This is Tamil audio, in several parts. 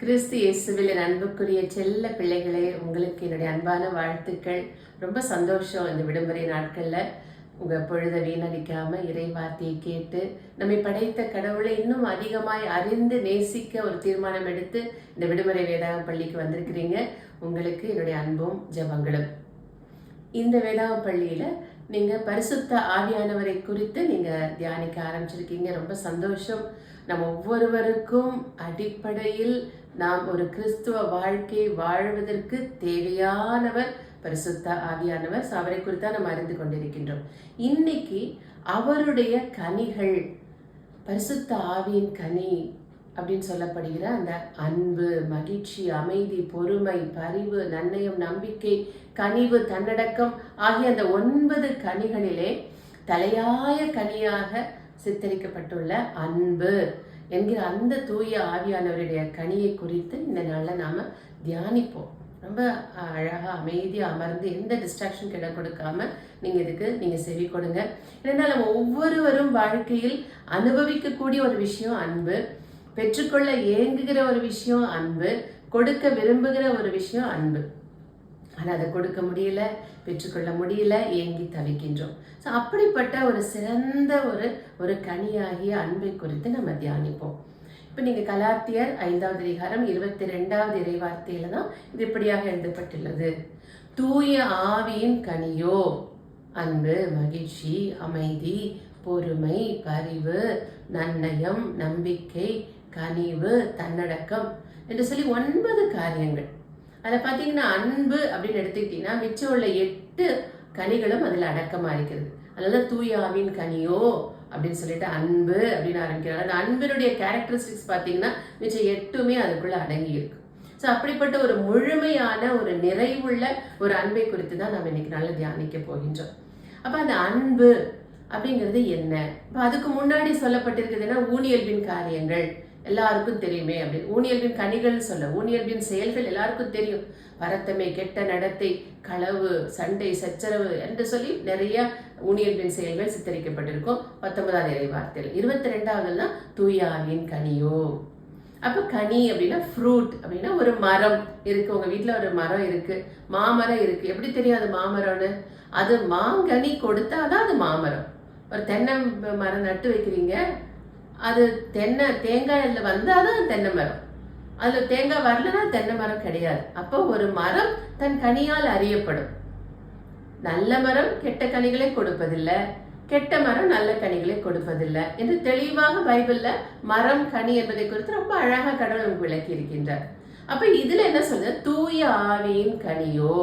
கிறிஸ்து இயேசுவில் என் அன்புக்குரிய செல்ல பிள்ளைகளே, உங்களுக்கு என்னுடைய அன்பான வாழ்த்துக்கள். ரொம்ப சந்தோஷம் இந்த விடுமுறை நாட்களில் உங்கள் பொழுதை வீணடிக்காமல் இறை வார்த்தையை கேட்டு நம்மை படைத்த கடவுளை இன்னும் அதிகமாய் அறிந்து நேசிக்க ஒரு தீர்மானம் எடுத்து இந்த விடுமுறை வேதாகம் பள்ளிக்கு வந்திருக்கிறீங்க. உங்களுக்கு என்னுடைய அன்பும் ஜெபங்களும். இந்த வேதாகம் பள்ளியில் நீங்கள் பரிசுத்த ஆவியானவரை குறித்து நீங்கள் தியானிக்க ஆரம்பிச்சிருக்கீங்க. ரொம்ப சந்தோஷம். நம்ம ஒவ்வொருவருக்கும் அடிப்படையில் நாம் ஒரு கிறிஸ்துவ வாழ்க்கை வாழ்வதற்கு தேவையானவர் பரிசுத்த ஆவியானவர். அவரை குறித்தான் நம்ம அறிந்து கொண்டிருக்கின்றோம். இன்னைக்கு அவருடைய கனிகள், பரிசுத்த ஆவியின் கனி அப்படின்னு சொல்லப்படுகிற அந்த அன்பு, மகிழ்ச்சி, அமைதி, பொறுமை, பரிவு, நன்னயம், நம்பிக்கை, கனிவு, தன்னடக்கம் ஆகிய அந்த 9 கனிகளிலே தலையாய கனியாக சித்தரிக்கப்பட்டுள்ள அன்பு என்கிற அந்த தூய ஆவியானவருடைய கனியை குறித்து இந்த நாளில் நாம தியானிப்போம். ரொம்ப அழகா அமைதியா அமர்ந்து எந்த டிஸ்ட்ராக்ஷன் கிட்ட கொடுக்காம நீங்க செவி கொடுங்க. ஏன்னா நம்ம ஒவ்வொருவரும் வாழ்க்கையில் அனுபவிக்கக்கூடிய ஒரு விஷயம் அன்பு, பெற்றுக்கொள்ள ஏங்குகிற ஒரு விஷயம் அன்பு, கொடுக்க விரும்புகிற ஒரு விஷயம் அன்பு. ஆனால் அதை கொடுக்க முடியல, பெற்றுக்கொள்ள முடியல, ஏங்கி தவிக்கின்றோம். ஸோ அப்படிப்பட்ட ஒரு சிறந்த ஒரு கனியாகிய அன்பை குறித்து நம்ம தியானிப்போம். இப்போ நீங்கள் கலாத்தியர் 5வது அதிகாரம் 22வது இறைவார்த்தையில தான் இது இப்படியாக எழுதப்பட்டுள்ளது. தூய ஆவியின் கனியோ அன்பு, மகிழ்ச்சி, அமைதி, பொறுமை, பரிவு, நன்னயம், நம்பிக்கை, கனிவு, தன்னடக்கம் என்று சொல்லி 9 காரியங்கள். அதில் பார்த்தீங்கன்னா அன்பு அப்படின்னு எடுத்துக்கிட்டீங்கன்னா மிச்சம் உள்ள 8 கனிகளும் அதில் அடக்கமாக இருக்கிறது. அதனால தூய ஆவியின் கனியோ அப்படின்னு சொல்லிட்டு அன்பு அப்படின்னு ஆரம்பிக்கிறாங்க. அந்த அன்பினுடைய கேரக்டரிஸ்டிக்ஸ் பார்த்தீங்கன்னா மிச்சம் 8மே அதுக்குள்ள அடங்கி இருக்கு. ஸோ அப்படிப்பட்ட ஒரு முழுமையான ஒரு நிறைவுள்ள ஒரு அன்பை குறித்து தான் நம்ம இன்னைக்கு நல்லா தியானிக்க போகின்றோம். அப்போ அந்த அன்பு அப்படிங்கிறது என்ன? இப்போ அதுக்கு முன்னாடி சொல்லப்பட்டிருக்குதுன்னா ஊனியல்பின் காரியங்கள் எல்லாருக்கும் தெரியுமே. அப்படி ஊனியல்பின் கனிகள் சொல்ல ஊனியல்பின் செயல்கள் எல்லாருக்கும் தெரியும். பரத்தமை, கெட்ட நடத்தை, களவு, சண்டை, சச்சரவு என்று சொல்லி நிறைய ஊனியல்பின் செயல்கள் சித்தரிக்கப்பட்டிருக்கும் 19வது இறைவார்த்தையில். 22வது தான் தூய ஆவியின் கனியோ. அப்போ கனி அப்படின்னா ஃப்ரூட் அப்படின்னா ஒரு மரம் இருக்கு. உங்க வீட்டில் ஒரு மரம் இருக்கு, மாமரம் இருக்கு. எப்படி தெரியும் அது மாமரம்னு? அது மாங்கனி கொடுத்தாதான் அது மாமரம். ஒரு தென்னை மரம் நட்டு வைக்கிறீங்க, அது தேங்காயில் வந்தாதான் தென்னை மரம். அதுல தேங்காய் வரலன்னா தென்னை மரம் கிடையாது. அப்போ ஒரு மரம் தன் கனியால் அறியப்படும். நல்ல மரம் கெட்ட கனிகளை கொடுப்பதில்லை, கெட்ட மரம் நல்ல கனிகளை கொடுப்பதில்லை என்று தெளிவாக பைபிள்ல மரம் கனி என்பதை குறித்து ரொம்ப அழகா கடவுள் நமக்கு விளக்கி இருக்கின்றார். அப்ப இதுல என்ன சொல்ற? தூய ஆவியின் கனியோ.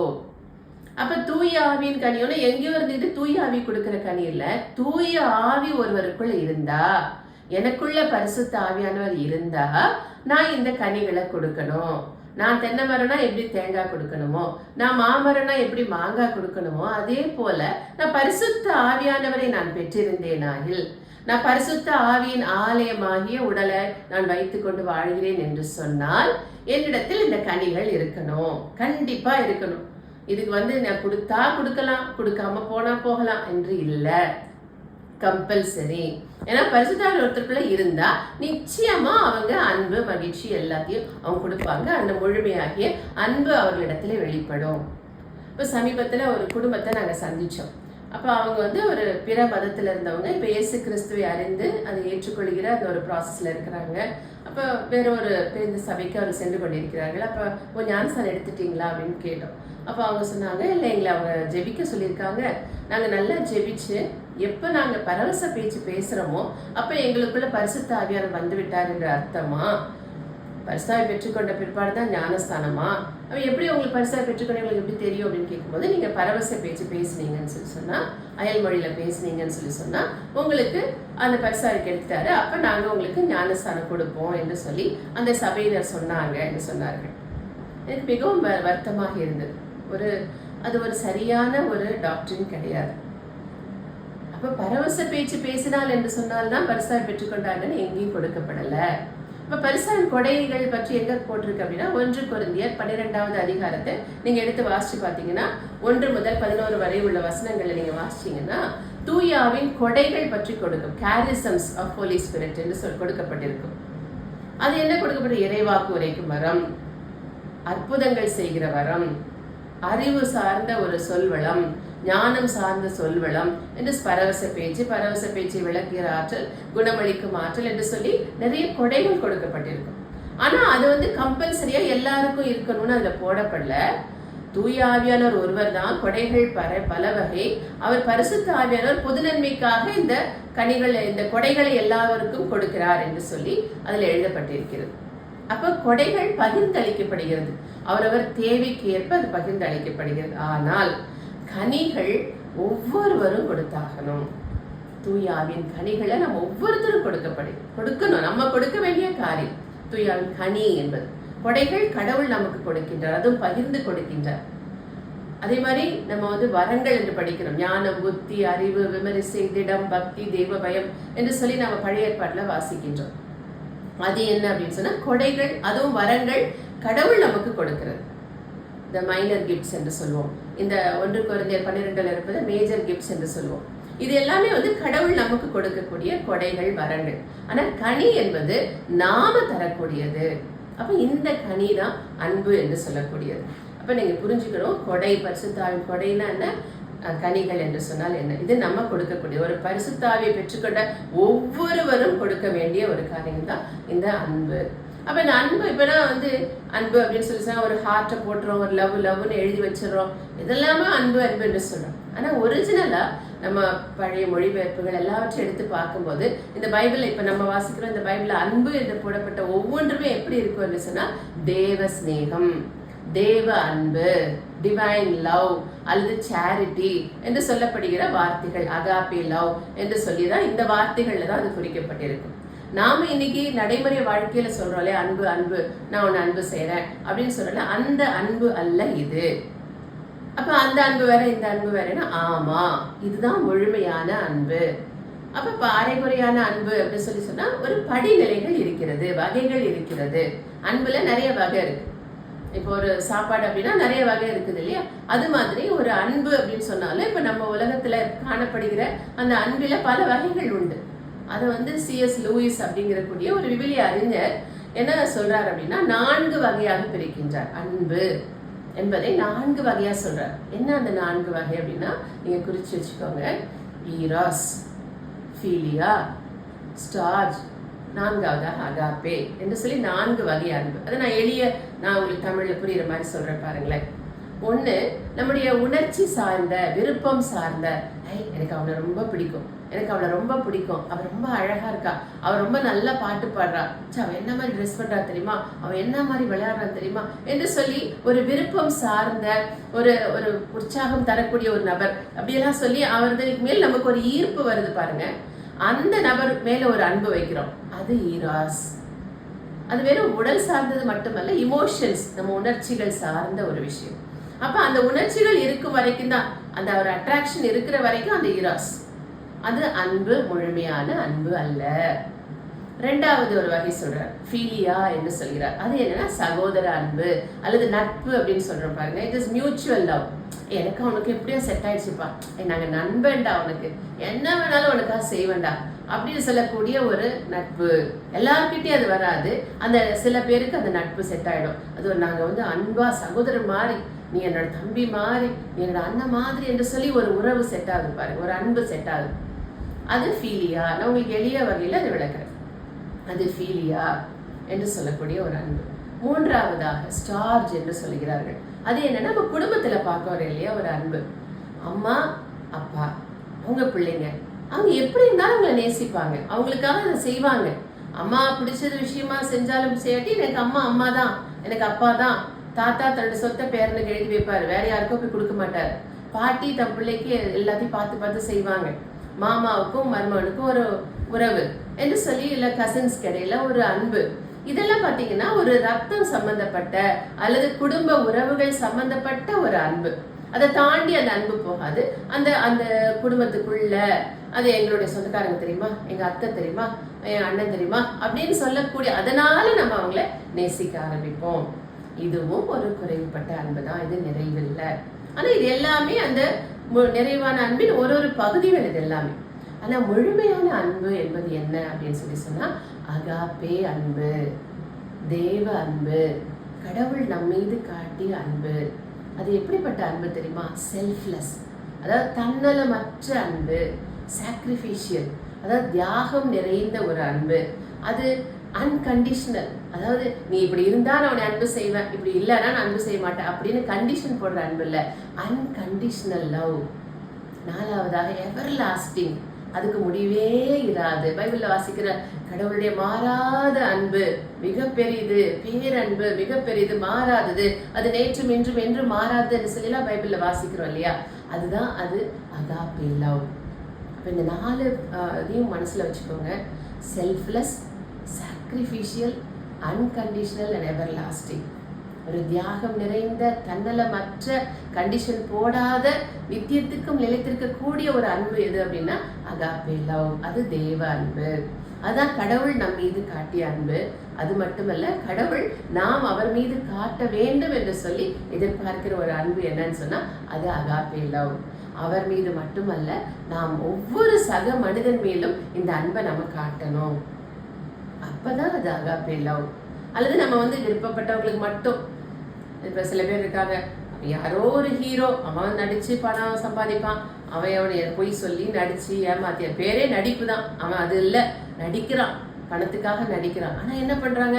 அப்ப தூய ஆவியின் கனியோன்னு எங்கேயோ இருந்துட்டு தூய ஆவி கொடுக்கிற கனி இல்ல. தூய ஆவி ஒருவருக்குள்ள இருந்தா, எனக்குள்ள பரிசுத்த ஆவியானவர் இருந்தா நான் இந்த கனிகளை கொடுக்கணும். நான் தென்னை மரம்னா எப்படி தேங்காய் கொடுக்கணுமோ, நான் மாமரம்னா எப்படி மாங்காய் கொடுக்கணுமோ, அதே போல நான் பரிசுத்த ஆவியானவரை நான் பெற்றிருந்தேனாகில், நான் பரிசுத்த ஆவியின் ஆலயமாகிய உடலை நான் வைத்து கொண்டு வாழ்கிறேன் என்று சொன்னால் என்னிடத்தில் இந்த கனிகள் இருக்கணும், கண்டிப்பா இருக்கணும். இதுக்கு நான் கொடுத்தா கொடுக்கலாம், கொடுக்காம போனா போகலாம் என்று இல்லை, கம்பல்சரி. ஏன்னா பரிசுத்தாவி ஒருத்தருக்குள்ள இருந்தா நிச்சயமா அவங்க அன்பு, மகிழ்ச்சி எல்லாத்தையும் அவங்க கொடுப்பாங்க. அந்த முழுமையாகிய அன்பு அவர்களிடத்துல வெளிப்படும். இப்போ சமீபத்துல ஒரு குடும்பத்தை நாங்க சந்திச்சோம். அப்போ அவங்க ஒரு பிற மதத்துல இருந்தவங்க இப்போ இயேசு கிறிஸ்துவை அறிந்து அதை ஏற்றுக்கொள்கிற அந்த ஒரு ப்ராசஸ்ல இருக்கிறாங்க. அப்போ வேற ஒரு பேருந்து சபைக்கு அவர் சென்று கொண்டிருக்கிறார்கள். அப்போ ஞானஸ்தானம் எடுத்துட்டீங்களா அப்படின்னு கேட்டோம். அப்போ அவங்க சொன்னாங்க, இல்லை எங்களை அவங்க ஜெபிக்க சொல்லியிருக்காங்க, நாங்கள் நல்லா ஜெபிச்சு எப்போ நாங்கள் பரவச பேச்சு பேசுகிறோமோ அப்போ எங்களுக்குள்ள பரிசுத்த ஆவியானவர் வந்து விட்டார் என்ற அர்த்தமா? பரிசாவை பெற்றுக்கொண்ட பிற்பாடு தான் ஞானஸ்தானமா? அப்போ எப்படி உங்களுக்கு பரிசாவை பெற்றுக்கொண்ட உங்களுக்கு எப்படி தெரியும் அப்படின்னு கேட்கும்போது, நீங்கள் பரவச பேச்சு பேசுனீங்கன்னு சொல்லி சொன்னால், அயல் மொழியில் பேசுனீங்கன்னு சொல்லி சொன்னால் உங்களுக்கு அந்த பரிசாவை கெடுத்தாரு, அப்போ நாங்கள் உங்களுக்கு ஞானஸ்தானம் கொடுப்போம் என்று சொல்லி அந்த சபையினர் சொன்னாங்க என்று சொன்னார்கள். எனக்கு மிகவும் வருத்தமாக இருந்தது. அது ஒரு சரியான ஒரு டாக்டரின் கிடையாது. அப்ப பரவச பேச்சு பேசினால் என்று சொன்னால்தான் பரிசாவை பெற்றுக்கொண்டாங்கன்னு எங்கேயும் கொடுக்கப்படலை. இப்ப பரிசாவின் கொடைகள் பற்றி எங்க போட்டிருக்கு அப்படின்னா 1 கொரிந்தியர் 12வது அதிகாரத்தை நீங்க எடுத்து வாசிச்சு பாத்தீங்கன்னா 1 முதல் 11 வரை உள்ள வசனங்களை நீங்க வாசிச்சீங்கன்னா தூயாவின் கொடைகள் பற்றி கொடுக்கும், கேரிசம்ஸ் ஆஃப் ஹோலி ஸ்பிரிட் என்று கொடுக்கப்பட்டிருக்கும். அது என்ன கொடுக்கப்பட்ட? இறைவாக்கு உரைக்கும் வரம், அற்புதங்கள் செய்கிற வரம், அறிவு சார்ந்த ஒரு சொல்வளம், ஞானம் சார்ந்த சொல்வளம் என்று பரவச பேச்சை விளக்குகிற ஆற்றல், குணமளிக்கும் ஆற்றல் என்று சொல்லி நிறைய கொடைகள் கொடுக்கப்பட்டிருக்கும். ஆனா அது கம்பல்சரியா எல்லாருக்கும் இருக்கணும்னு அதுல போடப்படல. தூய ஆவியானவர் ஒருவர் தான். கொடைகள் பல வகை. அவர் பரிசுத்த ஆவியானவர் பொது நன்மைக்காக இந்த கனிகளை, இந்த கொடைகளை எல்லாருக்கும் கொடுக்கிறார் என்று சொல்லி அதுல எழுதப்பட்டிருக்கிறது. அப்ப கொடைகள் பகிர்ந்தளிக்கப்படுகிறது, அவரவர் தேவைக்கு ஏற்ப அது பகிர்ந்தளிக்கப்படுகிறது. ஆனால் கனிகள் ஒவ்வொருவரும் கொடுத்தாகணும். தூயாவின் கனிகளை நம்ம ஒவ்வொருத்தரும் கொடுக்கணும். நம்ம கொடுக்க வேண்டிய காரியம் தூயாவின் கனி என்பது. கொடைகள் கடவுள் நமக்கு கொடுக்கின்றார், அதுவும் பகிர்ந்து கொடுக்கின்றார். அதே மாதிரி நம்ம வரங்கள் என்று படிக்கிறோம். ஞானம், புத்தி, அறிவு, விமரிசை, திடம், பக்தி, தெய்வ பயம் என்று சொல்லி நம்ம பழைய ஏற்பாட்டுல வாசிக்கின்றோம். அது என்ன அப்படின்னு சொன்னா கொடைகள், அதுவும் வரங்கள் கடவுள் நமக்கு கொடுக்கிறது. இந்த மைனர் கிஃப்ட்ஸ் என்று சொல்லுவோம். இந்த 1 கொரிந்தியர் 12 இருப்பது மேஜர் கிஃப்ட்ஸ் என்று சொல்லுவோம். இது எல்லாமே கடவுள் நமக்கு கொடுக்கக்கூடிய கொடைகள், வரங்கள். ஆனா கனி என்பது நாம தரக்கூடியது. அப்ப இந்த கனி தான் அன்பு என்று சொல்லக்கூடியது. அப்ப நீங்க புரிஞ்சுக்கணும், கொடை, பரிசுத்தாவின் கொடைனா என்ன, கனிகள் என்று சொன்னால் என்ன. இது நம்ம கொடுக்கக்கூடிய ஒரு பரிசுத்தாவியை பெற்றுக்கொண்ட ஒவ்வொருவரும் கொடுக்க வேண்டிய ஒரு காரியம் தான் இந்த அன்பு. அப்ப இந்த அன்பு இப்பதான் அன்பு அப்படின்னு சொல்லி ஒரு ஹார்ட்டை போட்டுறோம், ஒரு லவ்னு எழுதி வச்சிடறோம். இதெல்லாமே அன்பு என்று சொல்றோம். ஆனா ஒரிஜினலா நம்ம பழைய மொழிபெயர்ப்புகள் எல்லாவற்றையும் எடுத்து பார்க்கும்போது இந்த பைபிள், இப்ப நம்ம வாசிக்கிறோம் இந்த பைபிள்ல அன்பு என்று போடப்பட்ட ஒவ்வொன்றுமே எப்படி இருக்கும் அப்படின்னு சொன்னா தேவ ஸ்நேகம், தேவ அன்பு, டிவைன் லவ் அல்லது சேரிட்டி என்று சொல்லப்படுகிற வார்த்தைகள், அகாபே லவ் என்று சொல்லிதான் இந்த வார்த்தைகள்ல தான் அது குறிக்கப்பட்டிருக்கும். நாம இன்னைக்கு நடைமுறை வாழ்க்கையில சொல்றோம்ல அன்பு அன்பு, நான் உன்னை அன்பு செய்யறேன் அப்படின்னு சொல்றல, அந்த அன்பு அல்ல இது. அப்ப அந்த அன்பு வேற இந்த அன்பு வேறன்னா, ஆமா இதுதான் முழுமையான அன்பு. அப்ப அரைகுறையான அன்பு அப்படின்னு சொல்லி சொன்னா ஒரு படிநிலைகள் இருக்கிறது, வகைகள் இருக்கிறது. அன்புல நிறைய வகை இருக்கு. இப்போ ஒரு சாப்பாடு அப்படின்னா நிறைய வகை இருக்குது இல்லையா? அது மாதிரி ஒரு அன்பு அப்படின்னு சொன்னாலும் இப்ப நம்ம உலகத்துல காணப்படுகிற அந்த அன்பில பல வகைகள் உண்டு. அது C.S. லூயிஸ் அப்படிங்கிற கூடிய ஒரு விவிலிய அறிஞர் என்ன சொல்றார் அப்படின்னா 4 வகையாக பிரிக்கின்றார். அன்பு என்பதை 4 வகையா சொல்றார். என்ன அந்த 4 வகை அப்படின்னா நீங்க குறிச்சு வச்சுக்கோங்க. ஈராஸ், ஃபீலியா, ஸ்டார்ஜ், 4வதாக அகாபே என்று சொல்லி 4 வகை அன்பு. அதை நான் உங்களுக்கு தமிழ்ல புரியுற மாதிரி சொல்றேன் பாருங்களேன். 1, நம்முடைய உணர்ச்சி சார்ந்த, விருப்பம் சார்ந்த, எனக்கு அவனை ரொம்ப பிடிக்கும், எனக்கு அவளை ரொம்ப பிடிக்கும், அவ ரொம்ப அழகா இருக்கா, அவ ரொம்ப நல்ல பாட்டு பாடுறா, அவ என்ன மாதிரி ட்ரெஸ் பண்றா தெரியுமா, அவ என்ன மாதிரி விளையாடுறா தெரியுமா என்று சொல்லி ஒரு விருப்பம் சார்ந்த ஒரு ஒரு உற்சாகம் தரக்கூடிய ஒரு நபர் அப்படியெல்லாம் சொல்லி அவர்களுக்கு மேல் நமக்கு ஒரு ஈர்ப்பு வருது பாருங்க. அந்த நபர் மேல ஒரு அன்பு வைக்கிறோம், அது ஈராஸ். அது வெறும் உடல் சார்ந்தது மட்டுமல்ல, இமோஷன்ஸ், நம்ம உணர்ச்சிகள் சார்ந்த ஒரு விஷயம். அப்ப அந்த உணர்ச்சிகள் இருக்கும் வரைக்கும் தான், அந்த ஒரு அட்ராக்ஷன் இருக்கிற வரைக்கும் அந்த ஈராஸ். அது அன்பு, முழுமையான அன்பு அல்ல. 2வது ஒரு வகை சொல்றார், ஃபீலியா என்று சொல்கிறார். அது என்னன்னா சகோதர அன்பு அல்லது நட்பு அப்படின்னு சொல்றோம் பாருங்க. It is mutual love. எனக்கு அவனுக்கு எப்படியோ செட் ஆயிடுச்சுப்பா, நாங்க நண்பன்டா, அவனுக்கு என்ன வேணாலும் உனக்காக செய்வேண்டா அப்படின்னு சொல்லக்கூடிய ஒரு நட்பு. எல்லார்கிட்டயும் அது வராது. அந்த சில பேருக்கு அந்த நட்பு செட் ஆயிடும். அது நாங்க அன்பா சகோதரர் மாதிரி, நீ என்னோட தம்பி மாதிரி, நீ என்னோட அண்ணன் மாதிரி என்று சொல்லி ஒரு உறவு செட் ஆகுது பாருங்க, ஒரு அன்பு செட் ஆகுது. அது ஃபீலியா. நான் உங்களுக்கு எளிய வகையில அதை விளக்குறேன். அது ஃபீலியா என்று சொல்லக்கூடிய ஒரு அன்பு. 3வதாக ஸ்டார்ஜ் என்று சொல்கிறார்கள். அது என்னன்னா நம்ம குடும்பத்துல பார்க்கறோம் இல்லையா ஒரு அன்பு. அம்மா அப்பா அவங்க பிள்ளைங்க, அவங்க எப்படி இருந்தாலும் அவங்களை நேசிப்பாங்க, அவங்களுக்காக அதை செய்வாங்க. அம்மா பிடிச்சது விஷயமா செஞ்சாலும் செய்யாட்டி எனக்கு அம்மா தான், எனக்கு அப்பா தான். தாத்தா தன்னோட சொத்தை பேரனுக்கு எழுதி வைப்பாரு, வேற யாருக்கும் போய் கொடுக்க மாட்டாரு. பாட்டி தன் பிள்ளைக்கு எல்லாத்தையும் பார்த்து செய்வாங்க. மாமாவுக்கும் மருமகனுக்கும் ஒரு உறவு என்று சொல்லி, இல்ல கசின்ஸ் இடையில ஒரு அன்பு. இதெல்லாம் பாத்தீங்கன்னா ஒரு ரத்தம் சம்பந்தப்பட்ட அல்லது குடும்ப உறவுகள் சம்பந்தப்பட்ட ஒரு அன்பு. அதை தாண்டி அந்த அன்பு போகாது. அந்த அந்த குடும்பத்துக்குள்ள அது எங்களுடைய சொந்தக்காரங்க தெரியுமா, எங்க அத்தை தெரியுமா, என் அண்ணன் தெரியுமா அப்படின்னு சொல்லக்கூடிய, அதனால நம்ம அவங்கள நேசிக்க ஆரம்பிப்போம். இதுவும் ஒரு குறைவுபட்ட அன்பு தான், இது நிறைவில்லை. ஆனா இது எல்லாமே அந்த நிறைவான அன்பின் ஒரு பகுதிகள். இது எல்லாமே ஆனா முழுமையான அன்பு என்பது என்ன அப்படின்னு சொன்னா அகாப்பே அன்பு, தேவ அன்பு, கடவுள் நம் மீது காட்டிய அன்பு. அது எப்படிப்பட்ட அன்பு தெரியுமா? செல்ஃப்லெஸ், அதாவது தன்னலமற்ற அன்பு, சாக்ரிஃபிஷியல், அதாவது தியாகம் நிறைந்த ஒரு அன்பு. அது அன்கண்டிஷனல், அதாவது நீ இப்படி இருந்தா நான் உன்னை அன்பு செய்வேன், இப்படி இல்லைன்னா நான் அன்பு செய்ய மாட்டேன் அப்படின்னு கண்டிஷன் போடுற அன்பு இல்லை. Unconditional love. நாலாவதாக எவர் லாஸ்டிங், அதுக்கு முடிவே இராது. பைபிள்ல வாசிக்கிற கடவுளுடைய மாறாத அன்பு மிக பெரிது, பேரன்பு மிக பெரிது, மாறாதது, அது நேற்றும் இன்றும் என்றும் மாறாதுன்னு சொல்லலாம் பைபிள்ல வாசிக்கிறோம் இல்லையா? அதுதான் அது அகாப்பே லவ். அப்ப இந்த 4 இதையும் மனசுல வச்சுக்கோங்க. Selfless, sacrificial, unconditional and ever lasting. ஒரு தியாகம் நிறைந்த, தன்னலமற்ற, கண்டிஷன் போடாத, நித்தியத்துக்கும் நிலைத்திருக்க கூடிய ஒரு அன்பு எது அப்படின்னா அகாப்பே லவ். அது தேவ அன்பு. அதான் கடவுள் நம் மீது காட்டிய அன்பு. அது மட்டுமல்ல, கடவுள் நாம் அவர் மீது காட்ட வேண்டும் என்று சொல்லி எதிர்பார்க்கிற ஒரு அன்பு என்னன்னு சொன்னா அது அகாப்பே லவ். அவர் மீது மட்டுமல்ல, நாம் ஒவ்வொரு சக மனிதன் மேலும் இந்த அன்பை நம்ம காட்டணும். அப்பதான் அது அகாப்பே லவ். அல்லது நம்ம விருப்பப்பட்டவங்களுக்கு மட்டும், இப்ப சில பேர் இருக்காங்க, யாரோ ஒரு ஹீரோ, அவன் நடிச்சு பணம் சம்பாதிப்பான், அவனை பொய் சொல்லி நடிச்சு ஏமாத்திய, பேரே நடிப்பு தான், அவன் அது இல்லை, நடிக்கிறான், பணத்துக்காக நடிக்கிறான். ஆனா என்ன பண்றாங்க,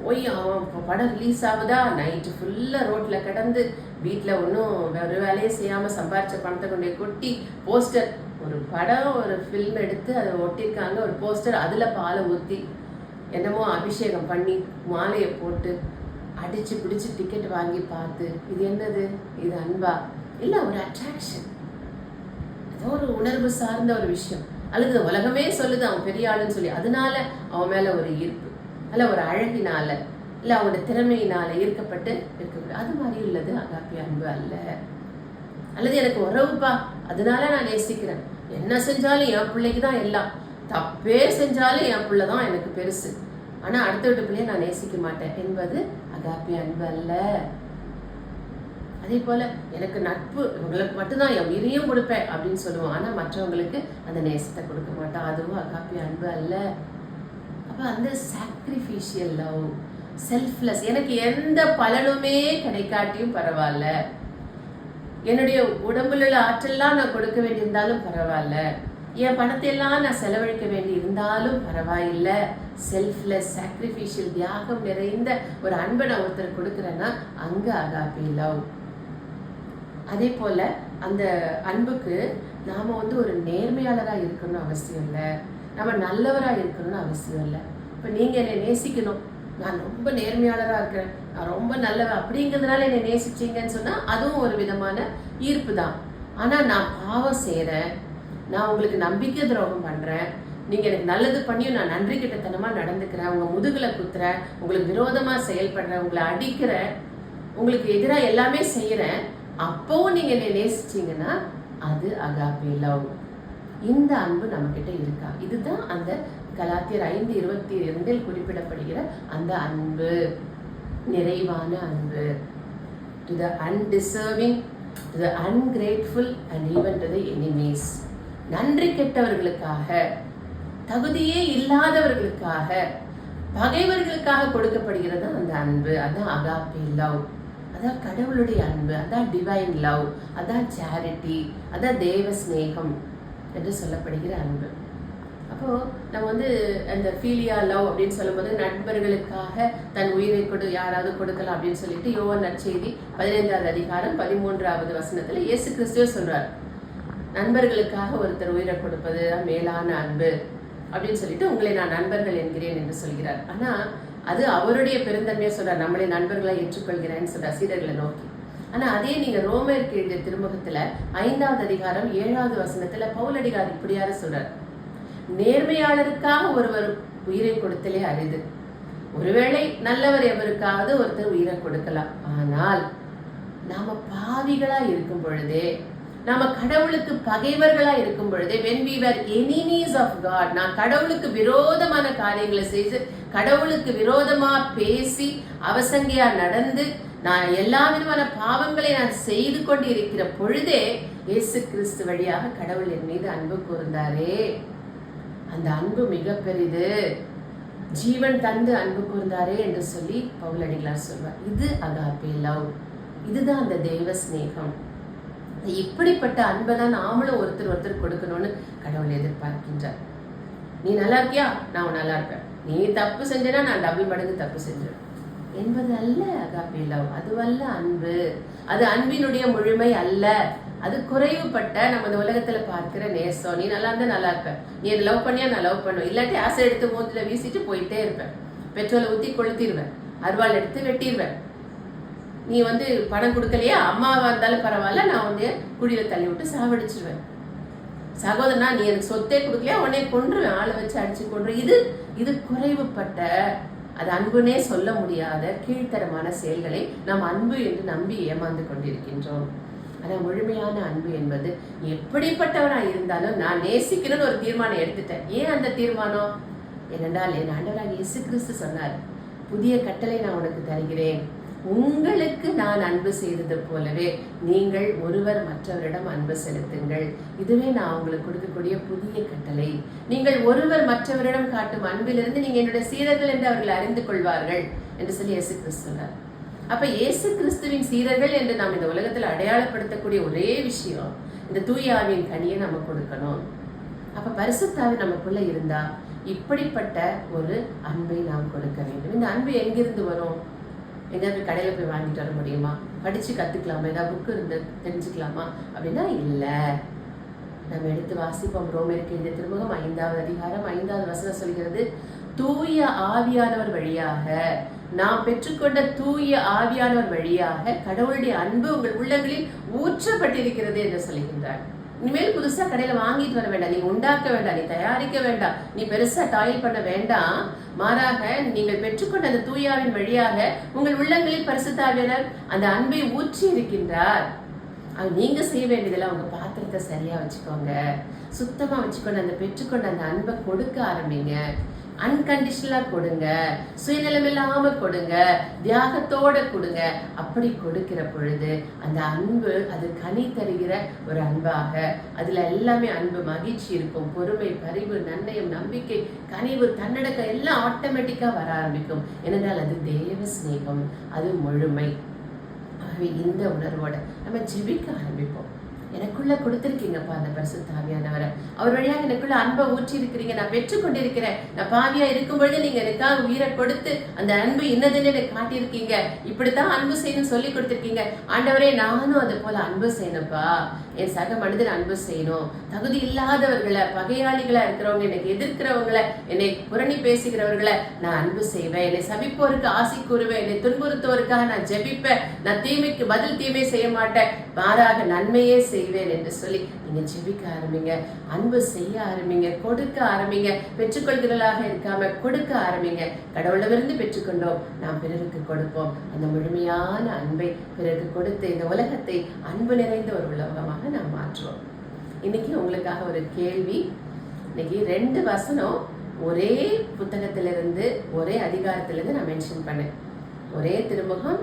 போய் அவன் படம் ரிலீஸ் ஆகுதா, நைட்டு ஃபுல்லா ரோட்ல கிடந்து, வீட்டுல ஒன்றும் ஒரு வேலையே செய்யாம சம்பாரிச்ச பணத்தை கொண்டு கொட்டி, போஸ்டர், ஒரு படம் ஒரு ஃபில்ம் எடுத்து அதை ஒட்டியிருக்காங்க, ஒரு போஸ்டர், அதுல பாலை ஊத்தி என்னமோ அபிஷேகம் பண்ணி மாலையை போட்டு அடிச்சு பிடிச்சு டிக்கெட் வாங்கி பார்த்து, இது என்னது, இது அன்பா? இல்ல, ஒரு அட்ராக்ஷன், ஏதோ ஒரு உணர்வு சார்ந்த ஒரு விஷயம். அல்லது உலகமே சொல்லுது அவன் பெரிய ஆளுன்னு சொல்லி, அதனால அவன் மேல ஒரு ஈர்ப்பு, அல்ல ஒரு அழகினால, இல்ல அவனோட திறமையினால ஈர்க்கப்பட்டு இருக்க, அது மாதிரி உள்ளது அகாப்பே அன்பு அல்ல. அல்லது எனக்கு உறவுப்பா, அதனால நான் நேசிக்கிறேன், என்ன செஞ்சாலும் என் பிள்ளைக்கு தான் எல்லாம், தப்பே செஞ்சாலும் என் பிள்ளை தான் எனக்கு பெருசு, ஆனா அடுத்த வீட்டு பிள்ளைய நான் நேசிக்க மாட்டேன் என்பது அகாப்பே அன்பு அல்ல. அதே போல எனக்கு நட்பு, இவங்களுக்கு மட்டும்தான் என் உயிரையும் கொடுப்பேன் அப்படின்னு சொல்லுவோம், ஆனா மற்றவங்களுக்கு அந்த நேசத்தை கொடுக்க மாட்டான், அதுவும் அகாப்பே அன்பு அல்ல. அப்ப அந்த சாக்ரிஃபிஷியல் லவ், செல்ஃப்லெஸ், எனக்கு எந்த பலனுமே கிடைக்காட்டியும் பரவாயில்ல, என்னுடைய உடம்புல உள்ள ஆற்றெல்லாம் நான் கொடுக்க வேண்டியிருந்தாலும் பரவாயில்ல, என் பணத்தை எல்லாம் நான் செலவழிக்க வேண்டி இருந்தாலும் பரவாயில்லை, செல்ஃப்லெஸ், சாக்ரிஃபிஷியல், தியாகம் நிறைந்த ஒரு அன்பை நான் ஒருத்தர் கொடுக்குறேன்னா அங்க அகாப்பே லவ். அதே போல அந்த அன்புக்கு நாம ஒரு நேர்மையாளரா இருக்கணும்னு அவசியம் இல்லை, நம்ம நல்லவரா இருக்கணும்னு அவசியம் இல்லை. இப்ப நீங்க என்னை நேசிக்கணும், நான் ரொம்ப நேர்மையாளரா இருக்கிறேன், நான் ரொம்ப நல்லவ அப்படிங்கிறதுனால என்னை நேசிச்சீங்கன்னு சொன்னா அதுவும் ஒரு விதமான ஈர்ப்பு தான். ஆனா நான் பாவம் செய்யறேன், நான் உங்களுக்கு நம்பிக்கை துரோகம் பண்றேன், நீங்க எனக்கு நல்லது பண்ணியும் நான் நன்றி கிட்டத்தனமா நடந்துக்கிறேன், உங்க முதுகுல குத்துறேன், உங்களுக்கு விரோதமா செயல்படுறேன், உங்களை அடிக்கிறேன், உங்களுக்கு எதிராக எல்லாமே செய்யறேன், அப்பவும் நீங்க என்னை நேசிச்சீங்கன்னா அது அகாப்பே லவ். இந்த அன்பு நம்ம கிட்ட இருக்கா? இதுதான் அந்த கலாத்தியர் 5:22 குறிப்பிடப்படுகிற அந்த அன்பு, நிறைவான அன்பு. To the undeserving, to the ungrateful and even to the enemies. நன்றி கெட்டவர்களுக்காக, தகுதியே இல்லாதவர்களுக்காக, பகைவர்களுக்காக கொடுக்கப்படுகிறது அந்த அன்பு. அதான் அகாப்பே லவ், அதான் கடவுளுடைய அன்பு, அதான் டிவைன் லவ், அதான் சேரிட்டி, அதான் தேவ ஸ்நேகம் என்று சொல்லப்படுகிற அன்பு. அப்போ நம்ம அந்த ஃபீலியா லவ் அப்படின்னு சொல்லும்போது நண்பர்களுக்காக தன் உயிரை யாராவது கொடுக்கலாம் அப்படின்னு சொல்லிட்டு யோவான் நற்செய்தி 15வது அதிகாரம் 13வது வசனத்துல இயேசு கிறிஸ்துவே சொல்றார், நண்பர்களுக்காக ஒருத்தர் உயிரை கொடுப்பது மேலான அன்பு அப்படின்னு சொல்லிட்டு உங்களை நான் நண்பர்கள் என்கிறேன் என்று சொல்கிறார். ஆனா அது அவருடைய பெருந்தன்மையை சொல்றார், நம்மளை நண்பர்களை ஏற்றுக்கொள்கிறேன்னு சொல்றார் சீடர்களை நோக்கி. ஆனா அதே நீங்க ரோமருக்கு எழுதிய திருமுகத்துல 5வது அதிகாரம் 7வது வசனத்துல பவுலடிகார் இப்படியாரு சொல்றார், நேர்மையாளருக்காக ஒருவர் உயிரை கொடுத்தலே அரிது, ஒருவேளை நல்லவர் எவருக்காவது ஒருத்தர் உயிரை கொடுக்கலாம், ஆனால் நாம பாவிகளா இருக்கும் பொழுதே, நாம கடவுளுக்கு பகைவர்களா இருக்கும் பொழுதே, when we were enemies of God, நான் கடவுளுக்கு விரோதமான காரியங்களை செய்து, கடவுளுக்கு விரோதமா பேசி, அவசங்கியா நடந்து, நான் எல்லா விதமான பாவங்களை நான் செய்து கொண்டு இருக்கிற பொழுதே இயேசு கிறிஸ்து வழியாக கடவுள் என் மீது அன்பு கூர்ந்தாரே, அந்த அன்பு மிக பெரிது, ஜீவன் தந்து அன்பு கூர்ந்தாரே என்று சொல்லி பவுலடிகளார் சொல்வார். இது அகாப்பே லவ், இதுதான் அந்த தெய்வ ஸ்நேகம். இப்படிப்பட்ட அன்பை தான் நாமளும் ஒருத்தர் கொடுக்கணும்னு கடவுள் எதிர்பார்க்கின்றார். நீ நல்லா இருக்கியா, நான் நல்லா இருப்பேன். நீ தப்பு செஞ்சனா நான் டபுள் மடங்கு தப்பு செஞ்சிருவேன் என்பது அல்ல அகாப்பே லவ். அதுவல்ல அன்பு. அது அன்பினுடைய முழுமை அல்ல. அது குறைவுபட்ட நம்ம இந்த உலகத்துல பார்க்கிற நேசம். நீ நல்லா இருந்தா நல்லா இருப்பேன், நீ லவ் பண்ணியா நான் லவ் பண்ணுவேன், இல்லாட்டி ஆசை எடுத்து மூத்துல வீசிட்டு போயிட்டே இருப்பேன், பெட்ரோலை ஊத்தி கொளுத்திடுவேன், அருவாள் எடுத்து வெட்டிடுவேன். நீ பணம் கொடுக்கலையா, அம்மாவா இருந்தாலும் பரவாயில்ல, நான் குழியில தள்ளி விட்டு சாவடிச்சிருவேன். சகோதரனா நீ எனக்கு சொத்தே கொடுக்கலையா, உடனே கொன்றுவேன், ஆளை வச்சு அடிச்சு கொன்றுவேன். இது குறைவுபட்ட, அது அன்புனே சொல்ல முடியாத கீழ்த்தரமான செயல்களை நாம் அன்பு என்று நம்பி ஏமாந்து கொண்டிருக்கின்றோம். ஆனால் முழுமையான அன்பு என்பது எப்படிப்பட்டவனா இருந்தாலும் நான் நேசிக்கணும்னு ஒரு தீர்மானம் எடுத்துட்டேன். ஏன் அந்த தீர்மானம்? ஏனென்றால் என் ஆண்டவராக இயேசு கிறிஸ்து சொன்னார், புதிய கட்டளை நான் உனக்கு தருகிறேன், உங்களுக்கு நான் அன்பு செய்தது போலவே நீங்கள் ஒருவர் மற்றவரிடம் அன்பு செலுத்துங்கள். இதுவே நான் உங்களுக்கு கொடுக்கக்கூடிய புதிய கட்டளை. நீங்கள் ஒருவர் மற்றவரிடம் காட்டும் அன்பிலிருந்து நீங்க என்னுடைய சீடர்கள் என்று அவர்கள் அறிந்து கொள்வார்கள் என்று சொல்லி இயேசு கிறிஸ்து சொன்னார். அப்ப இயேசு கிறிஸ்துவின் சீடர்கள் என்று நாம் இந்த உலகத்தில் அடையாளப்படுத்தக்கூடிய ஒரே விஷயம், இந்த தூய ஆவியின் கனியை நம்ம கொடுக்கணும். அப்ப பரிசுத்த ஆவி நமக்குள்ள இருந்தா இப்படிப்பட்ட ஒரு அன்பை நாம் கொடுக்க வேண்டும். இந்த அன்பு எங்கிருந்து வரும்? எங்கேயாவது கடையில் போய் வாங்கிட்டு வர முடியுமா? படிச்சு கத்துக்கலாமா? ஏதாவது புக்கு இருந்து தெரிஞ்சுக்கலாமா அப்படின்னா இல்லை. நம்ம எடுத்து வாசிப்போம். ரோமருக்கு எழுதிய திருமுகம் 5வது அதிகாரம் 5வது வசனம் சொல்கிறது, தூய ஆவியானவர் வழியாக, நாம் பெற்றுக்கொண்ட தூய ஆவியானவர் வழியாக கடவுளுடைய அன்பு உங்கள் உள்ளங்களில் ஊற்றப்பட்டிருக்கிறது என்று சொல்கின்றார். இனிமேல் புதுசா கடையில வாங்கிட்டு வர வேண்டாம், நீ உண்டாக்க வேண்டாம், நீ தயாரிக்க வேண்டாம், நீ பெருசா டாயில் பண்ண வேண்டாம். மாறாக நீங்கள் பெற்றுக்கொண்ட அந்த தூயாவின் வழியாக உங்கள் உள்ளங்களில் பரிசுத்த ஆவியானவர் அந்த அன்பை ஊற்றி இருக்கின்றார். அது நீங்க செய்ய வேண்டியதெல்லாம் உங்க பாத்திரத்தை சரியா வச்சுக்கோங்க, சுத்தமா வச்சுக்கொண்டு அந்த பெற்றுக்கொண்ட அந்த அன்பை கொடுக்க ஆரம்பிங்க. அன்கண்டிஷனலா கொடுங்க, சுயநலம் இல்லாம கொடுங்க, தியாகத்தோட கொடுங்க. அப்படி கொடுக்கிற பொழுது அந்த அன்பு அது கனி தருகிற ஒரு அன்பாக, அதுல எல்லாமே அன்பு, மகிழ்ச்சி இருக்கும், பொறுமை, பரிவு, நன்னயம், நம்பிக்கை, கனிவு, தன்னடக்கம் எல்லாம் ஆட்டோமேட்டிக்கா வர ஆரம்பிக்கும். ஏனென்றால் அது தேவ சிநேகம், அது முழுமை. ஆகவே இந்த உணர்வோட நம்ம ஜெபிக்க ஆரம்பிப்போம். எனக்குள்ள கொடுத்திருக்கீங்கப்பா அந்த பரிசுத்த ஆவியானவரை, அவர் வழியாக எனக்குள்ள அன்பை ஊற்றி இருக்கிறீங்க, நான் பெற்றுக்கொண்டிருக்கிறேன். நான் பாவியா இருக்கும் பொழுது நீங்க எனக்காக உயிரை கொடுத்து அந்த அன்பு இன்னதுன்னு எனக்கு காட்டியிருக்கீங்க. இப்படித்தான் அன்பு செய்யணும்னு சொல்லி கொடுத்திருக்கீங்க. ஆண்டவரே, நானும் அது போல அன்பு செய்யணும்ப்பா. என் சக மனிதன் அன்பு செய்யணும். தகுதி இல்லாதவர்களை, பகையாளிகளா இருக்கிறவங்க, எனக்கு எதிர்க்கிறவங்களை, என்னை புரணி பேசுகிறவர்களை நான் அன்பு செய்வேன். என்னை சபிப்போருக்கு ஆசை கூறுவேன், என்னை துன்புறுத்துவோருக்காக நான் ஜெபிப்பேன். நான் தீமைக்கு பதில் தீமை செய்ய மாட்டேன், மாறாக நன்மையே செய்வேன் என்று சொல்லி நீங்க ஜெபிக்க ஆரம்பிங்க, அன்பு செய்ய ஆரம்பிங்க, கொடுக்க ஆரம்பிங்க. பெற்றுக்கொள்கிறவர்களாக இருக்காம கொடுக்க ஆரம்பிங்க. கடவுளிடமிருந்து பெற்றுக்கொண்டோம், நாம் பிறருக்கு கொடுப்போம். அந்த முழுமையான அன்பை பிறருக்கு கொடுத்து இந்த உலகத்தை அன்பு நிறைந்த ஒரு உலகமாக நாம் மாற்றுவோம். இன்னைக்கு உங்களுக்காக ஒரு கேள்வி. இன்னைக்கு 2 வசனம் ஒரே புத்தகத்திலிருந்து, ஒரே அதிகாரத்திலிருந்து நான் மென்ஷன் பண்ணேன். ஒரே திருமுகம்,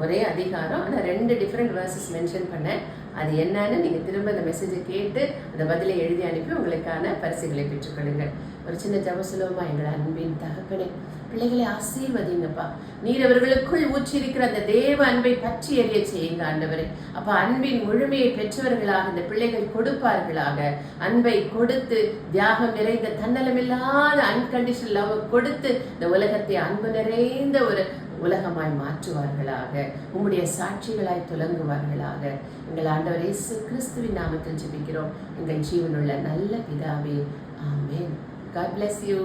ஒரே அதிகாரம், ஆனால் 2 டிஃப்ரெண்ட் வேர்சஸ் மென்ஷன் பண்ணேன். அது என்னன்னு நீங்க திரும்ப அந்த மெசேஜை கேட்டு அந்த பதிலை எழுதி அனுப்பி உங்களுக்கான பரிசுகளை பெற்றுக்கொள்ளுங்கள். ஒரு சின்ன ஜெபம் சொல்லுவோமா? எங்கள் அன்பின் தகப்பனே, பிள்ளைகளை ஆசீர்வதிங்கப்பா. நீர் அவர்களுக்குள் ஊற்றிருக்கிற அந்த தேவ அன்பை பற்றி எறிய செய்யுங்க ஆண்டவரே. அப்ப அன்பின் முழுமையை பெற்றவர்களாக இந்த பிள்ளைகள் கொடுப்பார்களாக. அன்பை கொடுத்து, தியாகம் நிறைந்த, தன்னலமில்லாத, அன்கண்டிஷன் லவ் கொடுத்து இந்த உலகத்தை அன்பு நிறைந்த ஒரு உலகமாய் மாற்றுவார்களாக. உம்முடைய சாட்சிகளாய் துலங்குவார்களாக. எங்கள் ஆண்டவர் இயேசு கிறிஸ்துவின் நாமத்தில் ஜெபிக்கிறோம் எங்கள் ஜீவனுள்ள நல்ல பிதாவே. ஆமென். God bless you.